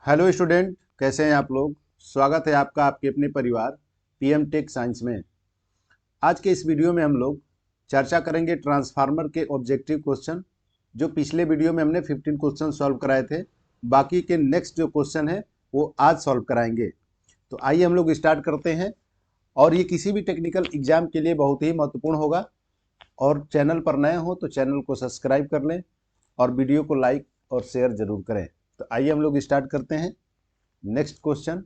Hello student, कैसे हैं आप लोग। स्वागत है आपका आपके अपने परिवार पीएम टेक साइंस में। आज के इस वीडियो में हम लोग चर्चा करेंगे ट्रांसफार्मर के ऑब्जेक्टिव क्वेश्चन। जो पिछले वीडियो में हमने 15 क्वेश्चन सॉल्व कराए थे, बाकी के नेक्स्ट जो क्वेश्चन है वो आज सॉल्व कराएंगे। तो आइए हम लोग स्टार्ट करते हैं। और ये किसी भी टेक्निकल एग्जाम के लिए बहुत ही महत्वपूर्ण होगा। और चैनल पर नए हो तो चैनल को सब्सक्राइब कर लें और वीडियो को लाइक और शेयर जरूर करें। तो आइए हम लोग स्टार्ट करते हैं। नेक्स्ट क्वेश्चन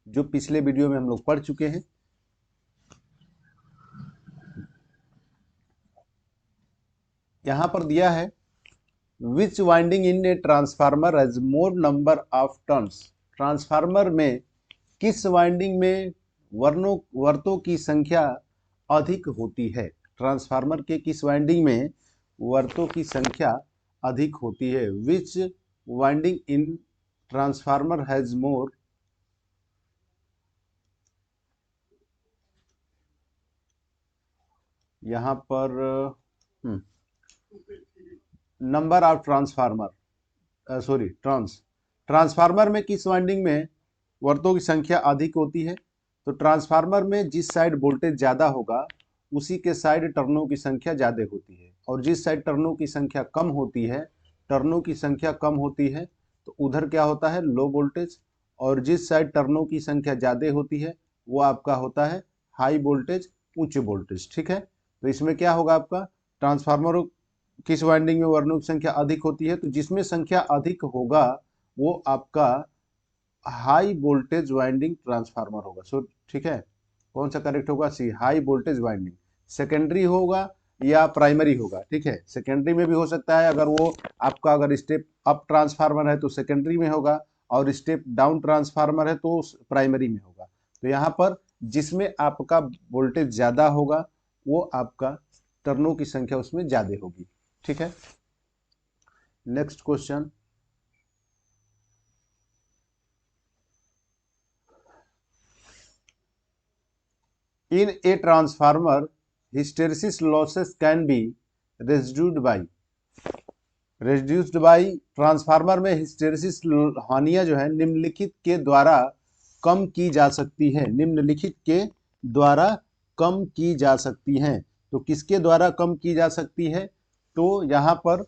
जो पिछले वीडियो में हम लोग पढ़ चुके हैं, यहां पर दिया है which winding in a transformer has more number of turns. Transformer में किस वाइंडिंग में वर्तों की संख्या अधिक होती है। ट्रांसफार्मर के किस वाइंडिंग में वर्तों की संख्या अधिक होती है। Which winding in transformer has more यहाँ पर number of transformer sorry transformer में किस वाइंडिंग में वर्तों की संख्या अधिक होती है। तो ट्रांसफार्मर में जिस साइड वोल्टेज ज़्यादा होगा उसी के साइड टर्नों की संख्या ज़्यादा होती है, और जिस साइड टर्नों की संख्या कम होती है तो उधर क्या होता है, लो वोल्टेज। और जिस साइड टर्नों की संख्या ज़्यादा होती है वो आपका होता है हाई वोल्टेज, उच्च वोल्टेज। ठीक है, तो इसमें क्या होगा आपका, ट्रांसफार्मर किस वाइंडिंग में वर्णों की संख्या अधिक होती है, तो जिसमें संख्या अधिक होगा वो आपका हाई वोल्टेज वाइंडिंग ट्रांसफार्मर होगा। सो ठीक है, कौन सा करेक्ट होगा, सी, हाई वोल्टेज वाइंडिंग। सेकेंडरी होगा या प्राइमरी होगा। ठीक है, सेकेंडरी में भी हो सकता है, अगर वो आपका अगर स्टेप अप ट्रांसफार्मर है तो सेकेंडरी में होगा, और स्टेप डाउन ट्रांसफार्मर है तो प्राइमरी में होगा। तो यहाँ पर जिसमें आपका वोल्टेज ज़्यादा होगा वो आपका टर्नों की संख्या उसमें ज़्यादा होगी। ठीक है, next question. In a transformer hysteresis losses can be reduced by transformer में हिस्टेरिसिस हानियां जो है निम्नलिखित के द्वारा कम की जा सकती है। निम्नलिखित के द्वारा कम की जा सकती हैं। तो किसके द्वारा कम की जा सकती है, तो यहाँ पर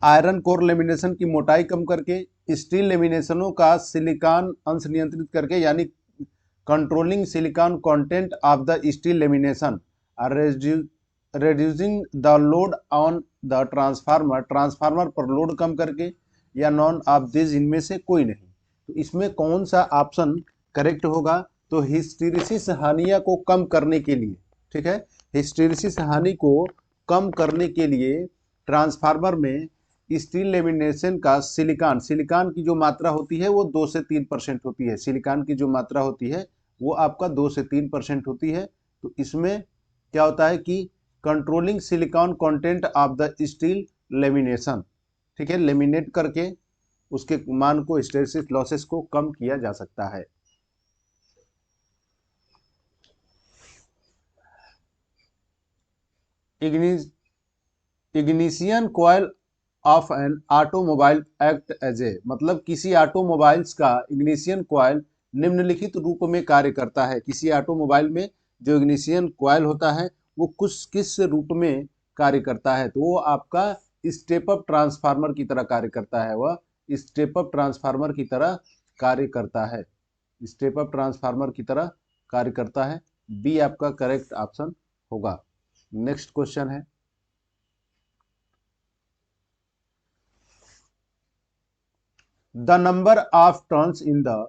आयरन कोर लेमिनेशन की मोटाई कम करके, स्टील लेमिनेशनों का सिलिकॉन अंश नियंत्रित करके, यानी controlling silicon content of the steel lamination, reducing the load on the transformer पर लोड कम करके, या नॉन ऑफ दिस, इनमें से कोई नहीं। तो इसमें कौन सा ऑप्शन करेक्ट होगा, तो हिस्टेरिसिस हानिया को कम करने के लिए, ठीक है, हिस्टेरिसिस हानि को कम करने के लिए ट्रांसफार्मर में स्टील लेमिनेशन का सिलिकॉन की जो मात्रा होती है वो 2 से 3% होती है। सिलिकॉन की जो मात्रा होती है वो आपका 2 से 3% होती है। तो इसमें क्या होता है कि controlling silicon content of the steel lamination, ठीक है, लेमिनेट करके उसके मान को, हिस्टेरिसिस लॉसेस को कम किया जा सकता है। Ignition coil of an automobile act as a, मतलब किसी ऑटोमोबाइल्स का इग्निशियन कॉइल निम्नलिखित रूप में कार्य करता है। किसी ऑटोमोबाइल में जो इग्निशियन कॉइल होता है वो कुछ किस रूप में कार्य करता है, तो वो आपका स्टेप अप ट्रांसफार्मर की तरह कार्य करता है। वह स्टेप अप ट्रांसफार्मर की तरह कार्य करता है, स्टेप अप ट्रांसफार्मर की तरह कार्य करता है। बी आपका करेक्ट ऑप्शन होगा। नेक्स्ट क्वेश्चन है, the number of turns in the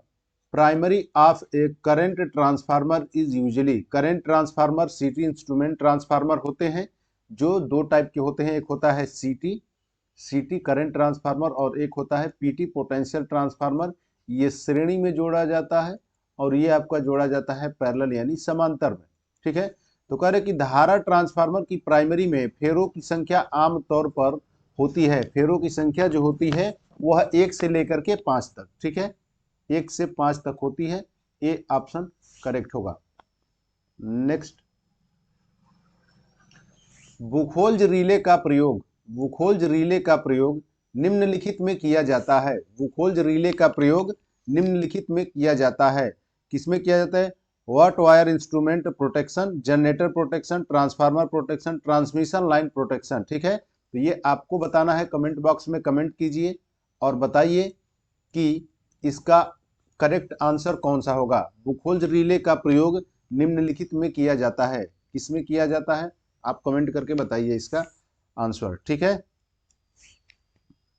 primary of a current transformer is usually, current transformer सीटी इंस्ट्रूमेंट ट्रांसफार्मर होते हैं जो दो टाइप के होते हैं। एक होता है सीटी करंट ट्रांसफार्मर, और एक होता है पीटी पोटेंशियल ट्रांसफार्मर। ये श्रेणी में जोड़ा जाता है और ये आपका जोड़ा जाता है पैरेलल यानी समांतर में। ठीक है, तो कह रहे कि धारा ट्रांसफार्मर की प्राइमरी में फेरों की संख्या आमतौर पर होती है, फेरों की संख्या जो होती है वह 1 से लेकर के 5 तक, ठीक है, 1 से 5 तक होती है। ये ऑप्शन करेक्ट होगा। नेक्स्ट, बुखोल्ज रिले का प्रयोग निम्नलिखित में किया जाता है। वुकोल्ज रिले का प्रयोग निम्नलिखित में किया जाता है। किसमें किया जाता है? What wire instrument protection, generator protection, transformer protection, transmission line protection. ठीक है, तो ये आपको बताना है। कमेंट बॉक्स में कमेंट कीजिए और बताइए कि इसका करेक्ट आंसर कौन सा होगा। वुकोल्ज रिले का प्रयोग निम्नलिखित में किया जाता है। किसमें किया जाता है? आप कमेंट करके बताइए इसका आंसर। ठीक है,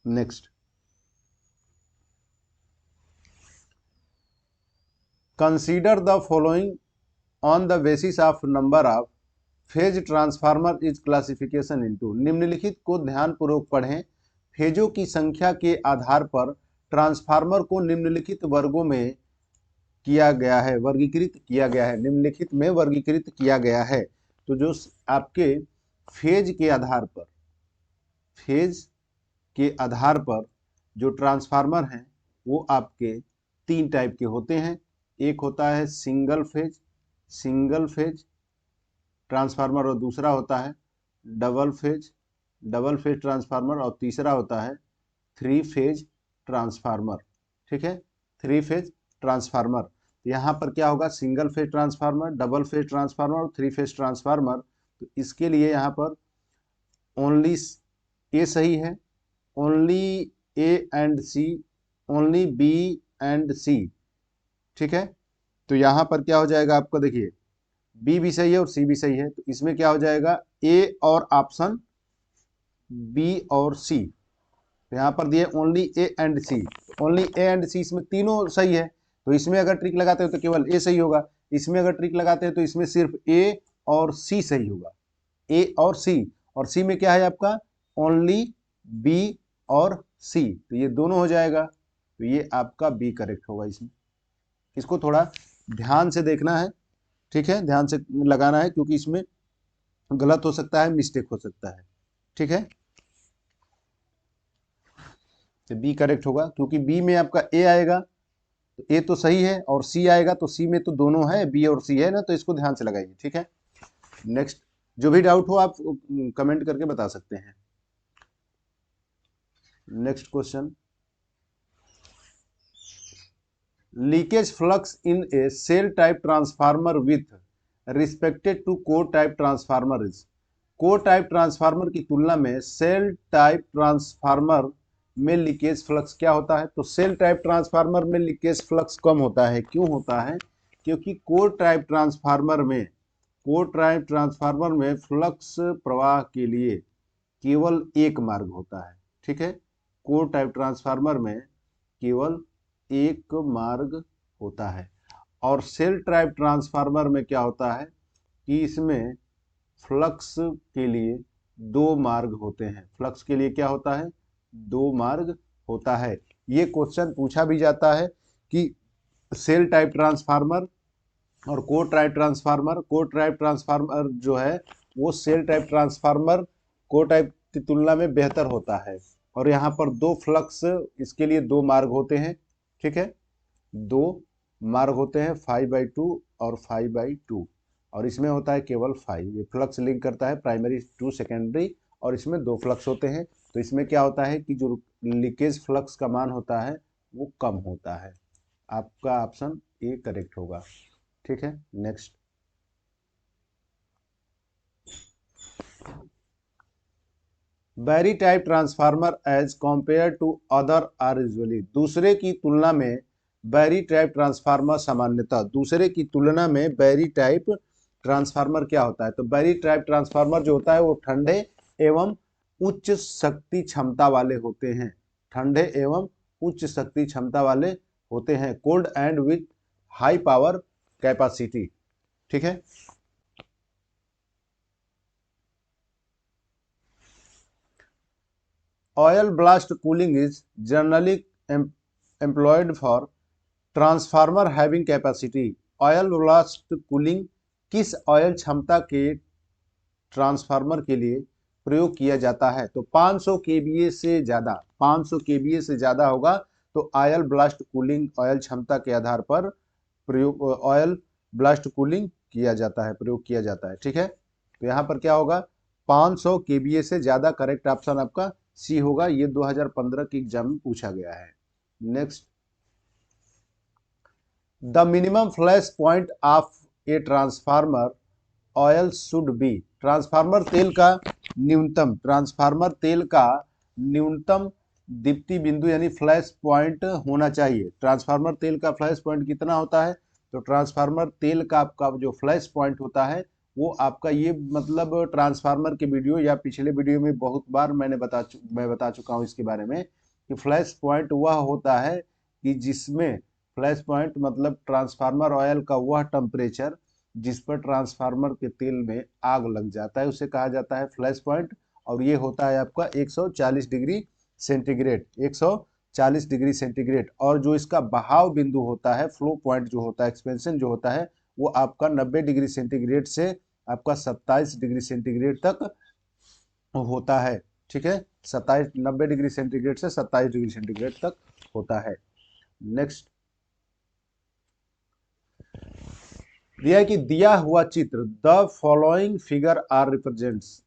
next, consider the following on the basis of number of phase transformer is classification into. निम्नलिखित को ध्यानपूर्वक पढ़ें। फेजों की संख्या के आधार पर ट्रांसफार्मर को निम्नलिखित वर्गों में किया गया है, वर्गीकृत किया गया है। निम्नलिखित में वर्गीकृत किया गया है। तो जो आपके फेज के आधार पर, फेज के आधार पर जो ट्रांसफार्मर हैं वो आपके तीन टाइप के होते हैं। एक होता है सिंगल फेज ट्रांसफार्मर और दूसरा होता है डबल फेज ट्रांसफार्मर और तीसरा होता है थ्री फेज ट्रांसफार्मर। ठीक है, थ्री फेज ट्रांसफार्मर। यहाँ पर क्या होगा? Single phase transformer, double phase transformer और थ्री फेज ट्रांसफार्मर। तो इसके लिए यहाँ पर ओनली ए सही है, only A and C, only B and C. ठीक है, तो यहाँ पर क्या हो जाएगा आपको? देखिए, बी भी सही है और सी भी सही है। तो इसमें क्या हो जाएगा? ए और ऑप्शन बी और सी। तो यहाँ पर दिए only A and C, only A and C, इसमें तीनों सही है। तो इसमें अगर ट्रिक लगाते हो तो केवल ए सही होगा, इसमें अगर ट्रिक लगाते हैं तो इसमें सिर्फ ए और सी सही होगा, ए और सी में क्या है आपका? ओनली बी और सी। तो ये दोनों हो जाएगा, तो ये आपका बी करेक्ट होगा। इसमें इसको थोड़ा ध्यान से देखना है। ठीक है, ध्यान से लगाना है क्योंकि इसमें गलत हो सकता है, मिस्टेक हो सकता है। ठीक है, तो बी करेक्ट होगा क्योंकि बी में आपका ए आएगा, तो ए तो सही है, और सी आएगा तो सी में तो दोनों है, बी और सी है ना, तो इसको ध्यान से लगाइए। ठीक है, नेक्स्ट, जो भी डाउट हो आप कमेंट करके बता सकते हैं। Next question, leakage flux in a shell type transformer with respected to core type transformer is. Core type transformer की तुलना में सेल टाइप ट्रांसफार्मर में लीकेज फ्लक्स क्या होता है? तो सेल टाइप ट्रांसफार्मर में लीकेज फ्लक्स कम होता है। क्यों होता है? क्योंकि कोर टाइप ट्रांसफार्मर में फ्लक्स प्रवाह के लिए केवल एक मार्ग होता है। ठीक है, कोर टाइप ट्रांसफार्मर में केवल एक मार्ग होता है। और सेल टाइप ट्रांसफार्मर में क्या होता है कि इसमें फ्लक्स के लिए दो मार्ग होते हैं। फ्लक्स के लिए क्या होता है? दो मार्ग होता है। ये क्वेश्चन पूछा भी जाता है कि सेल टाइप ट्रांसफार्मर और कोर टाइप ट्रांसफार्मर जो है वो shell type transformer core type की तुलना में बेहतर होता है। और यहाँ पर दो फ्लक्स, इसके लिए दो मार्ग होते हैं। ठीक है, दो मार्ग होते हैं, 5/2 और 5/2, और इसमें होता है केवल 5। ये फ्लक्स लिंक करता है प्राइमरी टू सेकेंडरी, और इसमें दो फ्लक्स होते हैं। तो इसमें क्या होता है कि जो लीकेज फ्लक्स का मान होता है वो कम होता है। आपका ऑप्शन ए करेक्ट होगा। ठीक है, next, berry type transformer as compare to other are usually. दूसरे की तुलना में बैरी टाइप ट्रांसफार्मर सामान्यतः, दूसरे की तुलना में बैरी टाइप ट्रांसफार्मर क्या होता है? तो बैरी टाइप ट्रांसफार्मर जो होता है वो ठंडे एवं उच्च शक्ति क्षमता वाले होते हैं। ठंडे एवं उच्च शक्ति क्षमता वाले होते हैं। Cold and with high power capacity. ठीक है, oil blast cooling is generally employed for transformer having capacity. Oil blast cooling किस ऑयल क्षमता के ट्रांसफार्मर के लिए प्रयोग किया जाता है? तो 500 केवीए से ज़्यादा, 500 केवीए से ज़्यादा होगा तो ऑयल ब्लास्ट कूलिंग ऑयल क्षमता के आधार पर प्रयोग ऑयल ब्लास्ट कूलिंग किया जाता है, प्रयोग किया जाता है। ठीक है, तो यहाँ पर क्या होगा? 500 केवीए से ज़्यादा। करेक्ट ऑप्शन आपका सी होगा। ये 2015 की एग्जाम में पूछा गया है। Next, the minimum flash point of a transformer oil should be. Transformer तेल का न्यूनतम दीप्ति बिंदु यानी फ्लैश पॉइंट होना चाहिए। ट्रांसफार्मर तेल का फ्लैश पॉइंट कितना होता है? तो ट्रांसफार्मर तेल का आपका जो फ्लैश पॉइंट होता है वो आपका ये मतलब ट्रांसफार्मर के वीडियो या पिछले वीडियो में बहुत बार मैं बता चुका हूँ इसके बारे में कि फ्लैश पॉइंट वह होता है कि जिसमें फ्लैश पॉइंट मतलब ट्रांसफार्मर ऑयल का वह टेम्परेचर जिस पर ट्रांसफार्मर के तेल में आग लग जाता है उसे कहा जाता है फ्लैश पॉइंट। और ये होता है आपका 140 डिग्री सेंटीग्रेड, 140 डिग्री सेंटीग्रेड। और जो इसका बहाव बिंदु होता है, फ्लो पॉइंट जो होता है, एक्सपेंशन जो होता है, वो आपका 90 डिग्री सेंटीग्रेड से आपका 27 डिग्री सेंटीग्रेड तक होता है। ठीक है, 90 डिग्री सेंटीग्रेड से 27 डिग्री सेंटीग्रेड तक होता है। नेक्स्ट, दिया है कि दिया हुआ चित्र the following figure are represents.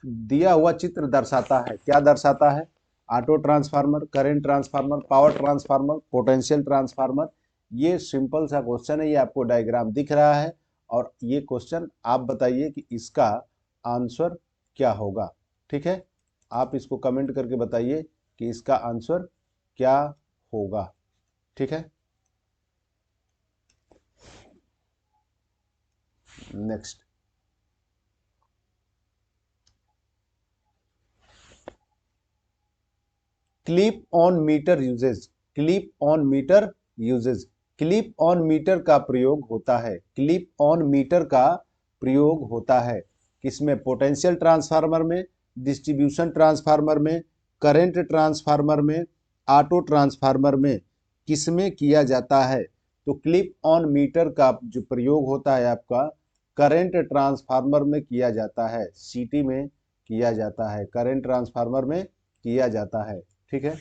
दिया हुआ चित्र दर्शाता है, क्या दर्शाता है? Auto transformer, current transformer, power transformer, potential transformer. ये सिंपल सा क्वेश्चन है, ये आपको डायग्राम दिख रहा है और ये क्वेश्चन आप बताइए कि इसका आंसर क्या होगा। ठीक है, आप इसको कमेंट करके बताइए कि इसका आंसर क्या होगा। ठीक है, next, clip on meter uses. Clip on meter uses, clip on meter का प्रयोग होता है। क्लिप ऑन मीटर का प्रयोग होता है किसमें? पोटेंशियल ट्रांसफार्मर में, डिस्ट्रीब्यूशन ट्रांसफार्मर में, करंट ट्रांसफार्मर में, ऑटो ट्रांसफार्मर में, किसमें किया जाता है? तो क्लिप ऑन मीटर का जो प्रयोग होता है आपका करंट ट्रांसफार्मर में किया जाता है, सीटी में किया जाता है, करंट ट्रांसफार्मर में किया जाता है। ठीक है,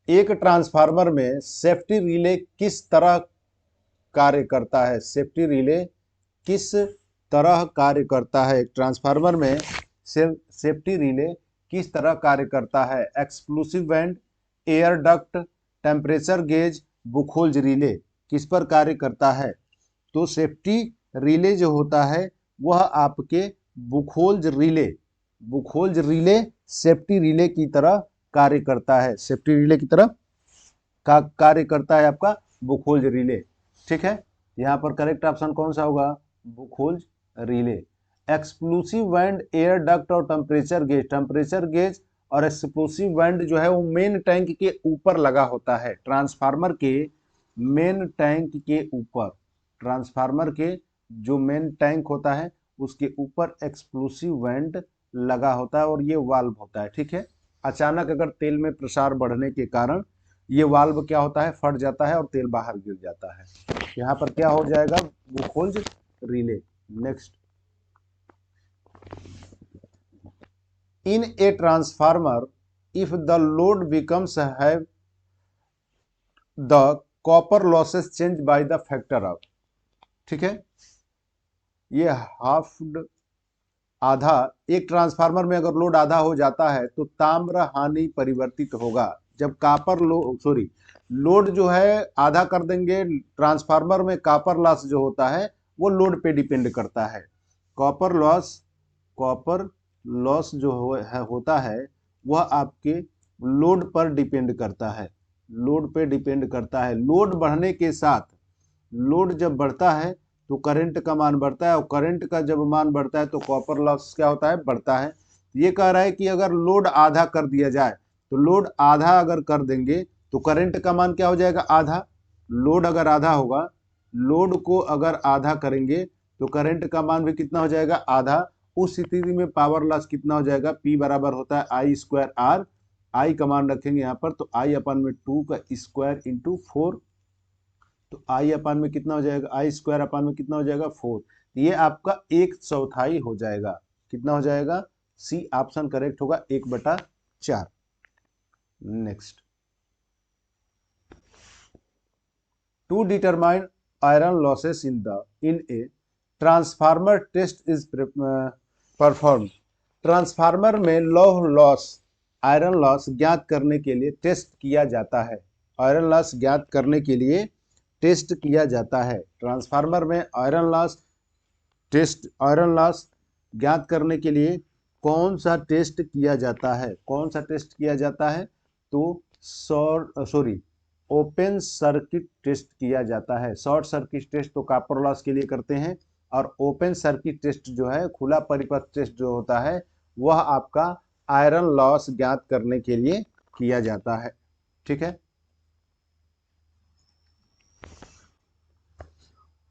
एक ट्रांसफार्मर में सेफ्टी रिले किस तरह कार्य करता है? सेफ्टी रिले किस तरह कार्य करता है? एक ट्रांसफार्मर में सेफ्टी रिले किस तरह कार्य करता है? Exclusive band, air duct, temperature gauge, Buchholz relay, किस पर कार्य करता है? तो सेफ्टी रिले जो होता है वह आपके बुखोल्ज रिले सेफ्टी रिले की तरह कार्य करता है। सेफ्टी रिले की तरह का कार्य करता है आपका बुखोल्ज रिले। ठीक है, यहाँ पर करेक्ट ऑप्शन कौन सा होगा? Buchholz relay. Exclusive band, air duct और टेम्परेचर गेज और एक्सप्लोसिव बैंड जो है वो मेन टैंक के ऊपर लगा होता है। ट्रांसफार्मर के मेन टैंक के ऊपर, ट्रांसफार्मर के जो मेन टैंक होता है उसके ऊपर एक्सप्लोसिव बैंड लगा होता है और ये वाल्व होता है। ठीक है, अचानक अगर तेल में प्रसार बढ़ने के कारण ये वाल्व क्या होता है? फट जाता है और तेल बाहर गिर जाता है। यहाँ पर क्या हो जाएगा? Buchholz relay. Next, in a transformer if the load becomes have the copper losses change by the factor of. ठीक है, ये हाफ आधा, एक ट्रांसफार्मर में अगर लोड आधा हो जाता है तो ताम्र हानि परिवर्तित होगा। जब लोड जो है आधा कर देंगे, ट्रांसफार्मर में कॉपर लॉस जो होता है वो लोड पे डिपेंड करता है। कॉपर लॉस जो होता है वह आपके लोड पर डिपेंड करता है, लोड पे डिपेंड करता है। लोड बढ़ने के साथ, लोड जब बढ़ता है तो करंट का मान बढ़ता है और करंट का जब मान बढ़ता है तो कॉपर लॉस क्या होता है? बढ़ता है। ये कह रहा है कि अगर लोड आधा कर दिया जाए तो लोड आधा अगर कर देंगे तो करंट का मान क्या हो जाएगा? आधा। लोड अगर आधा होगा, लोड को अगर आधा करेंगे तो करंट का मान भी कितना हो जाएगा? आधा। उस स्थिति में पावर लॉस कितना हो जाएगा? P बराबर होता है आई स्क्वायर आर। आई का मान रखेंगे यहाँ पर तो आई अपन में 2 का स्क्वायर इंटू 4, तो आई अपान में कितना हो जाएगा? आई स्क्वायर अपान में कितना हो जाएगा? 4। ये आपका 1/4 हो जाएगा। कितना हो जाएगा? सी ऑप्शन करेक्ट होगा, 1/4। Next, to determine iron losses in a transformer test is perform. Transformer में लौह लॉस, आयरन लॉस ज्ञात करने के लिए टेस्ट किया जाता है। आयरन लॉस ज्ञात करने के लिए टेस्ट किया जाता है। ट्रांसफार्मर में आयरन लॉस ज्ञात करने के लिए कौन सा टेस्ट किया जाता है? कौन सा टेस्ट किया जाता है? तो ओपन सर्किट टेस्ट किया जाता है। शॉर्ट सर्किट टेस्ट तो कॉपर लॉस के लिए करते हैं, और ओपन सर्किट टेस्ट जो है, खुला परिपथ टेस्ट जो होता है, वह आपका आयरन लॉस ज्ञात करने के लिए किया जाता है। ठीक है।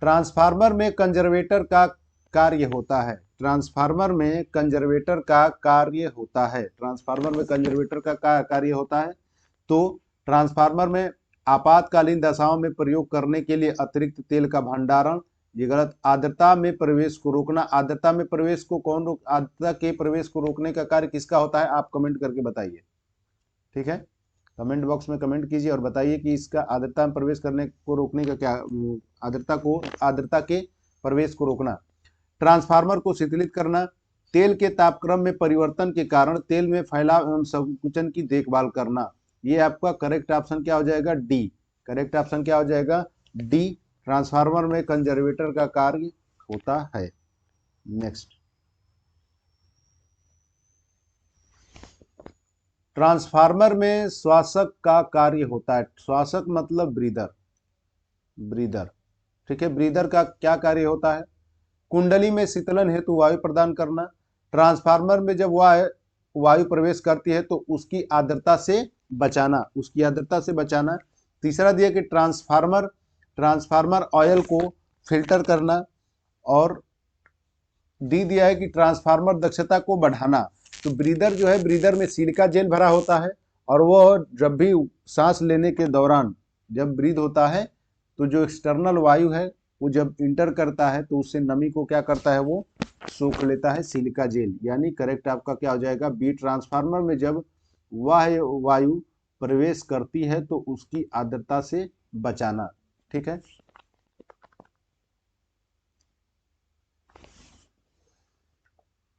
ट्रांसफार्मर में कंजर्वेटर का कार्य होता है। ट्रांसफार्मर में कंजर्वेटर का कार्य होता है। ट्रांसफार्मर में कंजर्वेटर का कार्य होता है। तो ट्रांसफार्मर में आपातकालीन दशाओं में प्रयोग करने के लिए अतिरिक्त तेल का भंडारण, ये गलत। आर्द्रता में प्रवेश को रोकना, आर्द्रता में प्रवेश को कौन रोक, आर्द्रता के प्रवेश को रोकने का कार्य किसका होता है? आप कमेंट करके बताइए। ठीक है, कमेंट बॉक्स में कमेंट कीजिए और बताइए कि इसका आर्द्रता में प्रवेश करने को रोकने का क्या, आर्द्रता के प्रवेश को रोकना। ट्रांसफार्मर को शीतलित करना, तेल के तापक्रम में परिवर्तन के कारण तेल में फैलाव एवं संकुचन की देखभाल करना। ये आपका करेक्ट ऑप्शन क्या हो जाएगा? डी। करेक्ट ऑप्शन क्या हो जाएगा? डी। ट्रांसफार्मर में कंजर्वेटर का कार्य होता है। नेक्स्ट, ट्रांसफार्मर में श्वासक का कार्य होता है। श्वासक मतलब ब्रीदर। ठीक है, ब्रीदर का क्या कार्य होता है? कुंडली में शीतलन हेतु वायु प्रदान करना। ट्रांसफार्मर में जब वायु प्रवेश करती है तो उसकी आर्द्रता से बचाना। तीसरा दिया कि ट्रांसफार्मर ऑयल को फिल्टर करना, और डी दिया है कि ट्रांसफार्मर दक्षता को बढ़ाना। तो ब्रीदर जो है, ब्रीदर में सिलिका जेल भरा होता है, और वो जब भी सांस लेने के दौरान जब ब्रीद होता है तो जो एक्सटर्नल वायु है वो जब इंटर करता है तो उससे नमी को क्या करता है? वो सोख लेता है, सिलिका जेल। यानी करेक्ट आपका क्या हो जाएगा? बी। ट्रांसफार्मर में जब वायु प्रवेश करती है तो उसकी आर्द्रता से बचाना। ठीक है।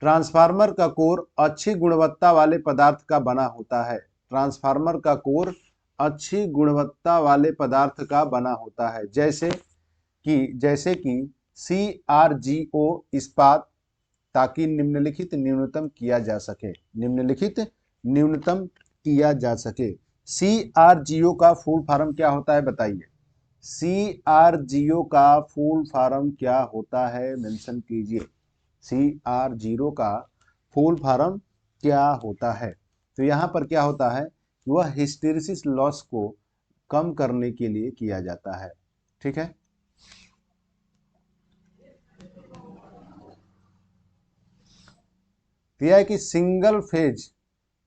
ट्रांसफार्मर का कोर अच्छी गुणवत्ता वाले पदार्थ का बना होता है। ट्रांसफार्मर का कोर अच्छी गुणवत्ता वाले पदार्थ का बना होता है, जैसे कि CRGO इस्पात, ताकि निम्नलिखित न्यूनतम किया जा सके। CRGO का फुल फॉर्म क्या होता है? बताइए। CRGO का फुल फॉर्म क्या होता है? मेंशन कीजिए। CR0 का फुल फॉर्म क्या होता है? तो यहाँ पर क्या होता है? वह हिस्टेरिसिस लॉस को कम करने के लिए किया जाता है। ठीक है। यह है कि सिंगल फेज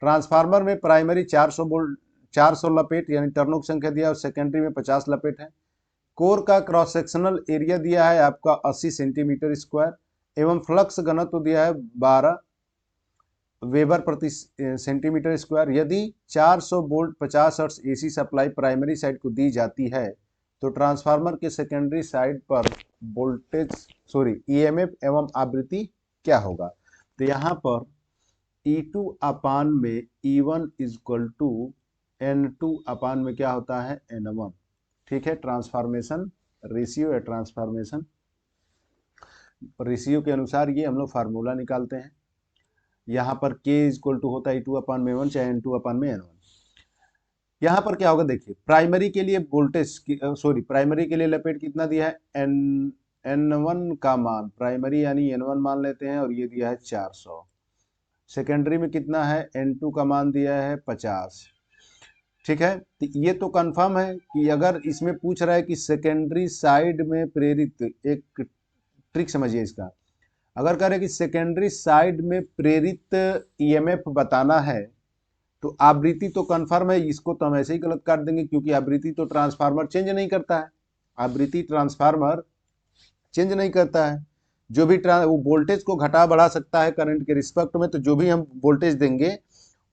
ट्रांसफार्मर में प्राइमरी 400 लपेट यानी टर्नों की संख्या दिया है, और सेकेंडरी में 50 लपेट है। कोर का क्रॉस सेक्शनल एरिया दिया है आपका 80 सेंटीमीटर स्क्वायर, एवं फ्लक्स घनत्व दिया है 12 वेबर प्रति सेंटीमीटर स्क्वायर। यदि 400 volt 50 hertz AC supply primary side को दी जाती है तो ट्रांसफार्मर के सेकेंडरी साइड पर EMF एवं आवृत्ति क्या होगा? तो यहाँ पर E2 अपान में E1 इक्वल टू N2 अपान में क्या होता है? N1। ठीक है, ट्रांसफॉर्मेशन रेशियो या ट्रांसफॉर्मेशन रेशियो के अनुसार ये हम लोग फार्मूला निकालते हैं। यहाँ पर K इक्वल टू होता है E2 अपान में N1 चाहे N2 अपान में N1। यहाँ पर क्या होगा? देखिए, प्राइमरी के लिए प्राइमरी के लिए लपेट कितना दिया है? N1 का मान, प्राइमरी यानी N1 मान लेते हैं, और ये दिया है 400। सेकेंडरी में कितना है? N2 का मान दिया है 50। ठीक है, तो ये तो कंफर्म है कि अगर इसमें पूछ रहा है कि सेकेंडरी साइड में प्रेरित, एक ट्रिक समझिए इसका, अगर कह रहे कि सेकेंडरी साइड में प्रेरित EMF बताना है तो आवृत्ति तो कंफर्म है, इसको तो हम ऐसे ही गलत कर देंगे, क्योंकि आवृत्ति तो ट्रांसफार्मर चेंज नहीं करता है। आवृत्ति ट्रांसफार्मर चेंज नहीं करता है। जो भी वो वोल्टेज को घटा बढ़ा सकता है करंट के रिस्पेक्ट में, तो जो भी हम वोल्टेज देंगे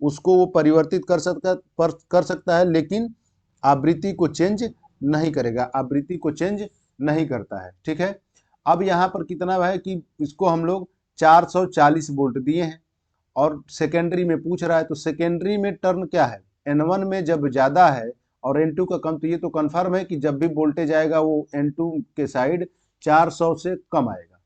उसको वो परिवर्तित कर सकता है, लेकिन आवृत्ति को चेंज नहीं करेगा, आवृत्ति को चेंज नहीं करता है। ठीक है, अब यहाँ पर कितना है कि इसको हम लोग 440 वोल्ट दिए हैं और सेकेंडरी में पूछ रहा है, तो सेकेंडरी में टर्न क्या है, N1 में जब ज़्यादा है और N2 का कम, तो ये तो कन्फर्म है कि जब भी वोल्टेज आएगा वो N2 के साइड 400 से कम आएगा।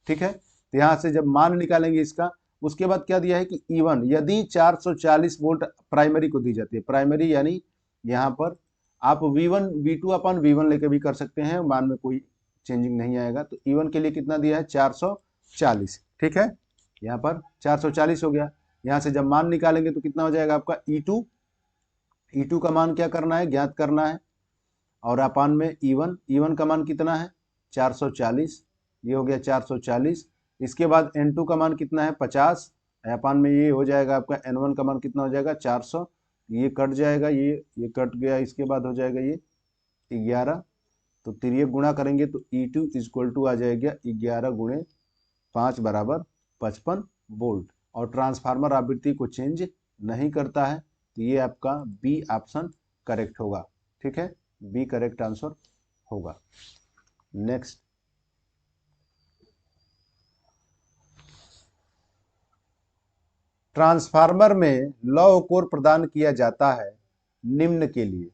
ठीक है, तो यहाँ से जब मान निकालेंगे इसका, उसके बाद क्या दिया है कि E1 यदि 440 वोल्ट प्राइमरी को दी जाती है, प्राइमरी यानी यहाँ पर आप V1 V2 अपन V1 लेके भी कर सकते हैं, मान में कोई चेंजिंग नहीं आएगा। तो E1 के लिए कितना दिया है 440, ठीक है, यहाँ पर 440 हो गया। यहाँ से जब मान निकालेंगे तो कितना हो जाएगा आपका E2 का मान क्या करना है, ज्ञात करना है, और अपान में E1 का मान कितना है 440, ये हो गया 440। इसके बाद N2 का मान कितना है 50, अपान में ये हो जाएगा आपका N1 का मान कितना हो जाएगा 400, ये कट जाएगा, ये कट गया, इसके बाद हो जाएगा ये 11, तो तिर्यक गुणा करेंगे तो E2 इक्वल टू आ जाएगा 11 गुणे 5 बराबर 55 वोल्ट। और ट्रांसफार्मर आवृत्ति को चेंज नहीं करता है, तो ये आपका बी ऑप्शन करेक्ट होगा। ठीक है, बी करेक्ट आंसर होगा। नेक्स्ट, ट्रांसफार्मर में लौह कोर प्रदान किया जाता है निम्न के लिए।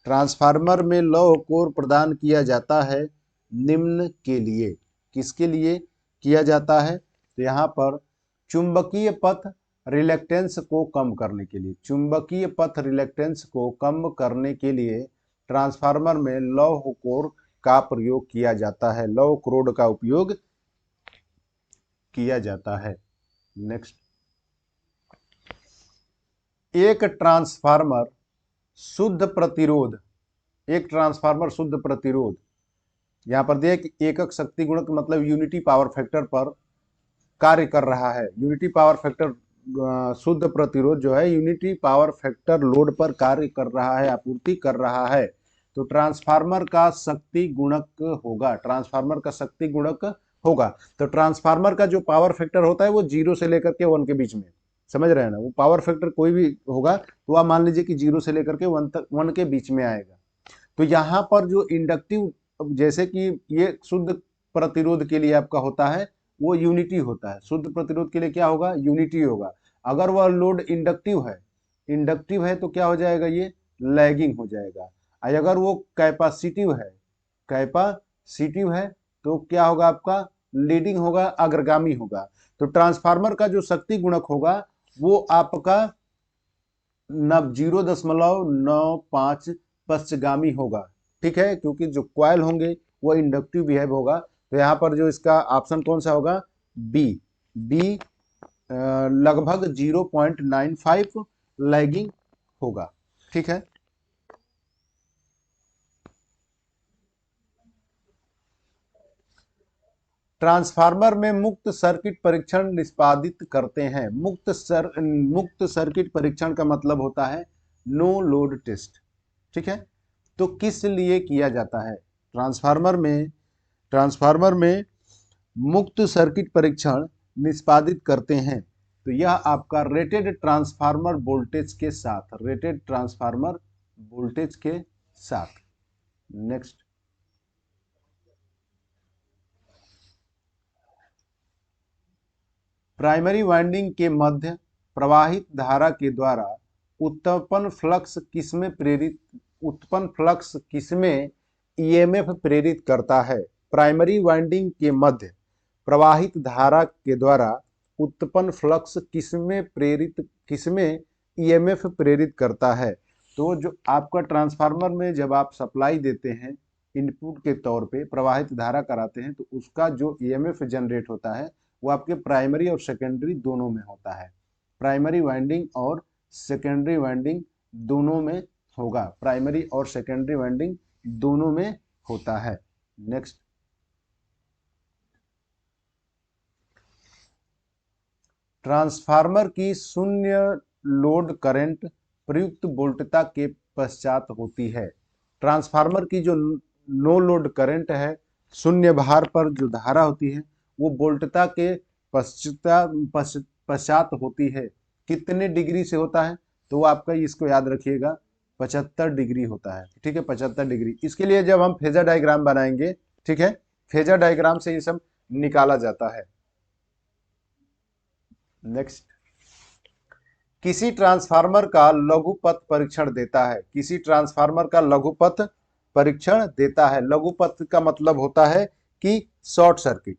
ट्रांसफार्मर में लौह कोर प्रदान किया जाता है निम्न के लिए, किसके लिए किया जाता है, तो यहाँ पर चुंबकीय पथ रिलेक्टेंस को कम करने के लिए, चुंबकीय पथ रिलेक्टेंस को कम करने के लिए ट्रांसफार्मर में लौह कोर का प्रयोग किया जाता है, लौह कोर का उपयोग किया जाता है। नेक्स्ट, एक ट्रांसफार्मर शुद्ध प्रतिरोध, एक ट्रांसफार्मर शुद्ध प्रतिरोध, यहां पर दिया कि एकक शक्ति गुणक मतलब यूनिटी पावर फैक्टर पर कार्य कर रहा है। यूनिटी पावर फैक्टर शुद्ध प्रतिरोध जो है यूनिटी पावर फैक्टर लोड पर कार्य कर रहा है, आपूर्ति कर रहा है, तो ट्रांसफार्मर का शक्ति गुणक होगा, ट्रांसफार्मर का शक्ति गुणक होगा। तो ट्रांसफार्मर का जो पावर फैक्टर होता है वो 0 से लेकर के 1 के बीच में, समझ रहे हैं ना, वो पावर फैक्टर कोई भी होगा तो आप मान लीजिए कि 0 से लेकर के 1 तक, 1 के बीच में आएगा। तो यहाँ पर जो इंडक्टिव, जैसे कि ये शुद्ध प्रतिरोध के लिए आपका होता है वो यूनिटी होता है, शुद्ध प्रतिरोध के लिए क्या होगा, यूनिटी होगा। अगर वह लोड इंडक्टिव है तो क्या हो जाएगा, ये लैगिंग हो जाएगा। अगर वो कैपेसिटिव है तो क्या होगा, आपका लीडिंग होगा, अग्रगामी होगा। तो ट्रांसफार्मर का जो शक्ति गुणक होगा वो आपका 0.95 पश्चगामी होगा। ठीक है, क्योंकि जो क्वाइल होंगे वो इंडक्टिव बिहेव होगा। तो यहाँ पर जो इसका ऑप्शन कौन सा होगा, बी लगभग 0.95 लैगिंग होगा। ठीक है, ट्रांसफार्मर में मुक्त सर्किट परीक्षण निष्पादित करते हैं। मुक्त सर्किट परीक्षण का मतलब होता है नो लोड टेस्ट। ठीक है, तो किस लिए किया जाता है, ट्रांसफार्मर में मुक्त सर्किट परीक्षण निष्पादित करते हैं, तो यह आपका रेटेड ट्रांसफार्मर वोल्टेज के साथ, रेटेड ट्रांसफार्मर वोल्टेज के साथ। नेक्स्ट, प्राइमरी वाइंडिंग के मध्य प्रवाहित धारा के द्वारा उत्पन्न फ्लक्स किसमें ईएमएफ प्रेरित करता है। प्राइमरी वाइंडिंग के मध्य प्रवाहित धारा के द्वारा उत्पन्न फ्लक्स किसमें ईएमएफ प्रेरित करता है। तो जो आपका ट्रांसफार्मर में जब आप सप्लाई देते हैं इनपुट के तौर पे, प्रवाहित धारा कराते हैं, तो उसका जो ईएमएफ जनरेट होता है वो आपके प्राइमरी और सेकेंडरी दोनों में होता है। प्राइमरी वाइंडिंग और सेकेंडरी वाइंडिंग दोनों में होगा, प्राइमरी और सेकेंडरी वाइंडिंग दोनों में होता है। नेक्स्ट, ट्रांसफार्मर की शून्य लोड करंट प्रयुक्त वोल्टता के पश्चात होती है। ट्रांसफार्मर की जो नो लोड करंट है, शून्य भार पर जो धारा होती है, वो वोल्टता के पश्चात होती है। कितने डिग्री से होता है, तो आपका इसको याद रखिएगा 75 डिग्री होता है। ठीक है, 75 डिग्री। इसके लिए जब हम फेजर डायग्राम बनाएंगे, ठीक है, फेजर डायग्राम से ये सब निकाला जाता है। नेक्स्ट, किसी ट्रांसफार्मर का लघुपथ परीक्षण देता है। किसी ट्रांसफार्मर का लघुपथ परीक्षण देता है। लघुपथ का मतलब होता है कि शॉर्ट सर्किट,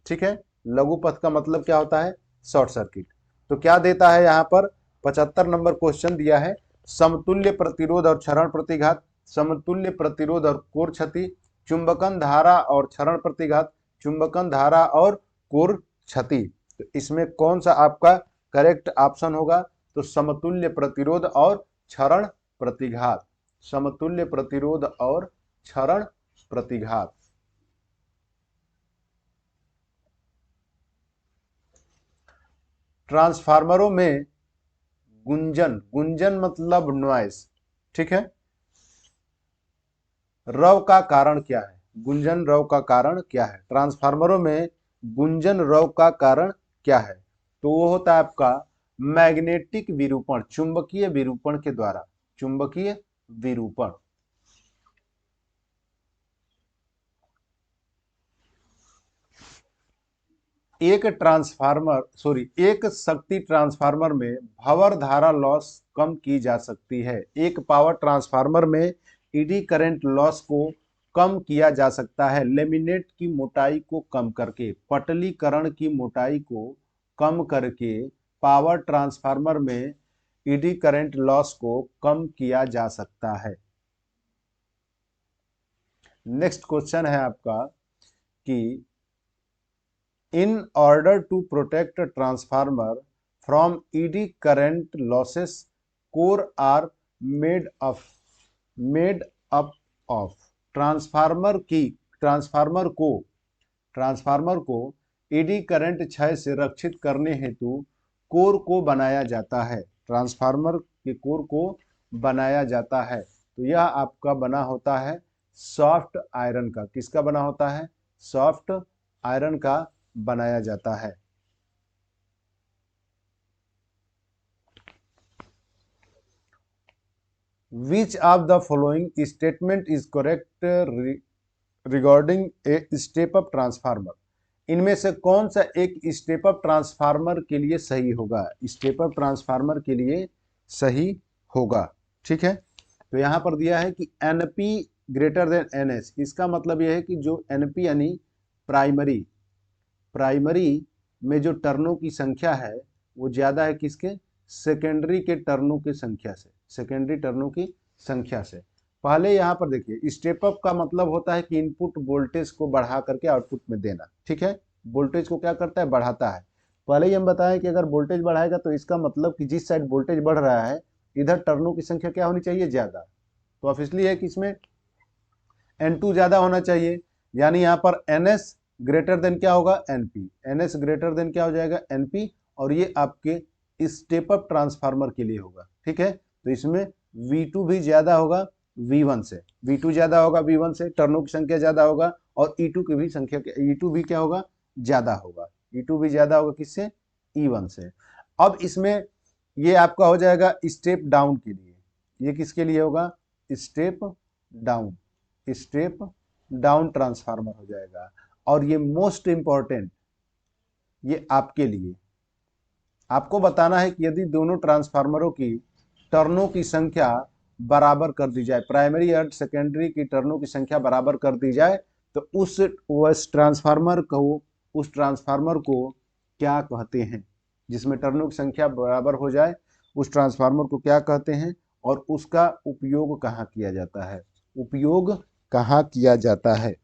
ठीक है। लघुपथ का मतलब क्या होता है? Short circuit. तो क्या देता है यहाँ पर? 75 नंबर क्वेश्चन दिया है, समतुल्य प्रतिरोध और क्षरण प्रतिघात, समतुल्य प्रतिरोध और कोर क्षति, चुंबकन धारा और क्षरण प्रतिघात, चुंबकन धारा और कोर क्षति। तो इसमें कौन सा आपका करेक्ट ऑप्शन होगा? तो समतुल्य प्रतिरोध और क्षरण प्रतिघात, समतुल्य प्रतिरोध और क्षरण प्रतिघात। ट्रांसफार्मरों में गुंजन, गुंजन मतलब नॉइस, ठीक है। रव का कारण क्या है? गुंजन रव का कारण क्या है? ट्रांसफार्मरों में गुंजन रव का कारण क्या है? तो वो होता है आपका मैग्नेटिक विरूपण, चुंबकीय विरूपण के द्वारा, चुंबकीय विरूपण। एक शक्ति ट्रांसफार्मर में भंवर धारा लॉस कम की जा सकती है। एक पावर ट्रांसफार्मर में ईडी करंट लॉस को कम किया जा सकता है लेमिनेट की मोटाई को कम करके, पटलीकरण की मोटाई को कम करके पावर ट्रांसफार्मर में ईडी करंट लॉस को कम किया जा सकता है। नेक्स्ट क्वेश्चन है आपका कि in order to protect a transformer from ED current losses, core are made up of। Transformer को ईडी करंट क्षय से रक्षित करने हेतु कोर को बनाया जाता है। ट्रांसफार्मर के कोर को बनाया जाता है। तो यह आपका बना होता है सॉफ्ट आयरन का। किसका बना होता है? सॉफ्ट आयरन का बनाया जाता है। Which of the following statement is correct regarding a step up transformer? इनमें से कौन सा एक स्टेप अप ट्रांसफार्मर के लिए सही होगा? स्टेप अप ट्रांसफार्मर के लिए सही होगा, ठीक है। तो यहां पर दिया है कि NP ग्रेटर देन NS। इसका मतलब यह है कि जो NP यानी प्राइमरी में जो टर्नों की संख्या है वो ज्यादा है किसके? सेकेंडरी के टर्नों की संख्या से, सेकेंडरी टर्नों की संख्या से। पहले यहाँ पर देखिए, स्टेप अप का मतलब होता है कि इनपुट वोल्टेज को बढ़ा करके आउटपुट में देना, ठीक है। वोल्टेज को क्या करता है? बढ़ाता है। पहले ही हम बताएं कि अगर वोल्टेज बढ़ाएगा तो इसका मतलब कि जिस साइड वोल्टेज बढ़ रहा है इधर टर्नों की संख्या क्या होनी चाहिए? ज्यादा। तो अब इसलिए है कि इसमें N2 ज्यादा होना चाहिए, यानी यहाँ पर NS ग्रेटर देन क्या होगा? NP। NS ग्रेटर देन क्या हो जाएगा? NP। और ये आपके स्टेप अप ट्रांसफार्मर के लिए होगा, ठीक है। तो इसमें V2 भी ज्यादा होगा V1 से, V2 ज्यादा होगा V1 से, टर्नों की संख्या ज्यादा होगा, और E2 की भी संख्या, E2 भी क्या होगा? ज्यादा होगा। E2 भी ज्यादा होगा किससे? E1 से। अब इसमें ये आपका हो जाएगा स्टेप डाउन के लिए। ये किसके लिए होगा? Step down, step down transformer हो जाएगा। और ये मोस्ट इंपॉर्टेंट, ये आपके लिए, आपको बताना है कि यदि दोनों ट्रांसफार्मरों की टर्नों की संख्या बराबर कर दी जाए, प्राइमरी और सेकेंडरी की टर्नों की संख्या बराबर कर दी जाए, तो उस ट्रांसफार्मर को क्या कहते हैं? जिसमें टर्नों की संख्या बराबर हो जाए उस ट्रांसफार्मर को क्या कहते हैं? और उसका उपयोग कहाँ किया जाता है? उपयोग कहाँ किया जाता है?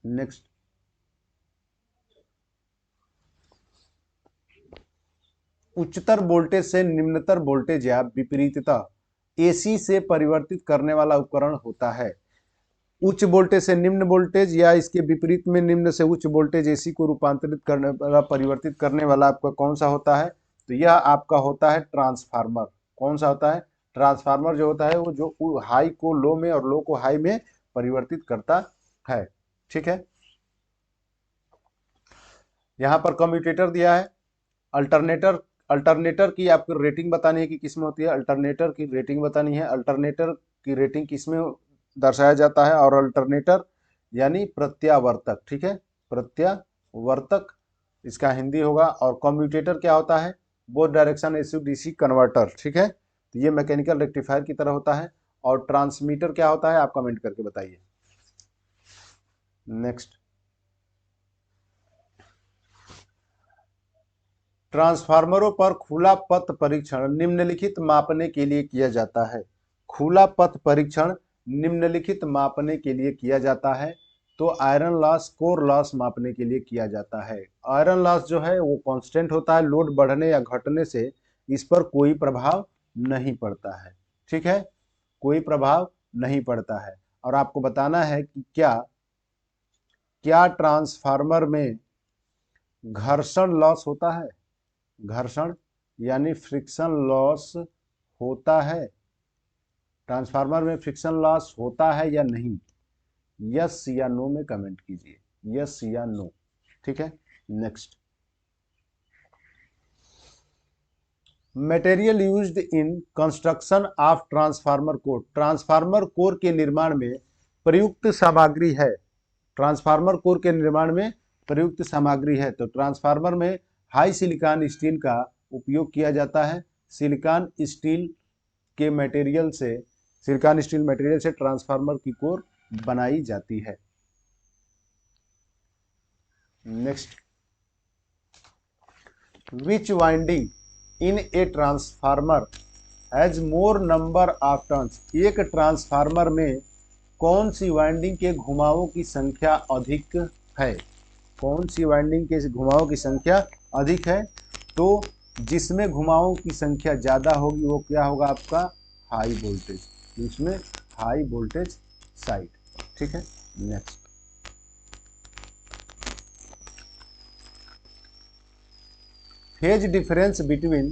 नेक्स्ट, उच्चतर वोल्टेज से निम्नतर वोल्टेज या विपरीतता एसी से परिवर्तित करने वाला उपकरण होता है। उच्च वोल्टेज से निम्न वोल्टेज या इसके विपरीत में निम्न से उच्च वोल्टेज एसी को रूपांतरित करने वाला, परिवर्तित करने वाला आपका कौन सा होता है? तो यह आपका होता है ट्रांसफार्मर। कौन सा होता है? ट्रांसफार्मर जो होता है वो जो हाई को लो में और लो को हाई में परिवर्तित करता है, ठीक है। यहाँ पर कम्यूटेटर दिया है। अल्टरनेटर की आपको रेटिंग बतानी है कि किसमें होती है। अल्टरनेटर की रेटिंग बतानी है। अल्टरनेटर की रेटिंग किसमें दर्शाया जाता है? और अल्टरनेटर यानी प्रत्यावर्तक, ठीक है, प्रत्यावर्तक इसका हिंदी होगा। और कम्यूटेटर क्या होता है, both direction AC DC converter, ठीक है, तो ये मैकेनिकल रेक्टिफायर की तरह होता है। और ट्रांसमीटर क्या होता है, आप कमेंट करके बताइए। नेक्स्ट, ट्रांसफार्मरों पर खुला पथ परीक्षण निम्नलिखित मापने के लिए किया जाता है। खुला पथ परीक्षण निम्नलिखित मापने के लिए किया जाता है। तो आयरन लॉस, कोर लॉस मापने के लिए किया जाता है। आयरन लॉस जो है वो कांस्टेंट होता है, लोड बढ़ने या घटने से इस पर कोई प्रभाव नहीं पड़ता है, ठीक है, कोई प्रभाव नहीं पड़ता है। और आपको बताना है कि क्या क्या ट्रांसफार्मर में घर्षण लॉस होता है, घर्षण यानी फ्रिक्शन लॉस होता है, ट्रांसफार्मर में फ्रिक्शन लॉस होता है या नहीं, यस या नो में कमेंट कीजिए, यस या नो, ठीक है। Next, material used in construction of transformer core, transformer core के निर्माण में प्रयुक्त सामग्री है, ट्रांसफार्मर कोर के निर्माण में प्रयुक्त सामग्री है। तो ट्रांसफार्मर में हाई सिलिकॉन स्टील का उपयोग किया जाता है। सिलिकॉन स्टील के मटेरियल से, सिलिकॉन स्टील मटेरियल से ट्रांसफार्मर की कोर बनाई जाती है। Next, which winding in a transformer has more number of turns, एक ट्रांसफार्मर में कौन सी वाइंडिंग के घुमावों की संख्या अधिक है, कौन सी वाइंडिंग के घुमावों की संख्या अधिक है। तो जिसमें घुमावों की संख्या ज़्यादा होगी वो क्या होगा आपका, हाई वोल्टेज, इसमें हाई वोल्टेज साइड, ठीक है। Next, phase difference between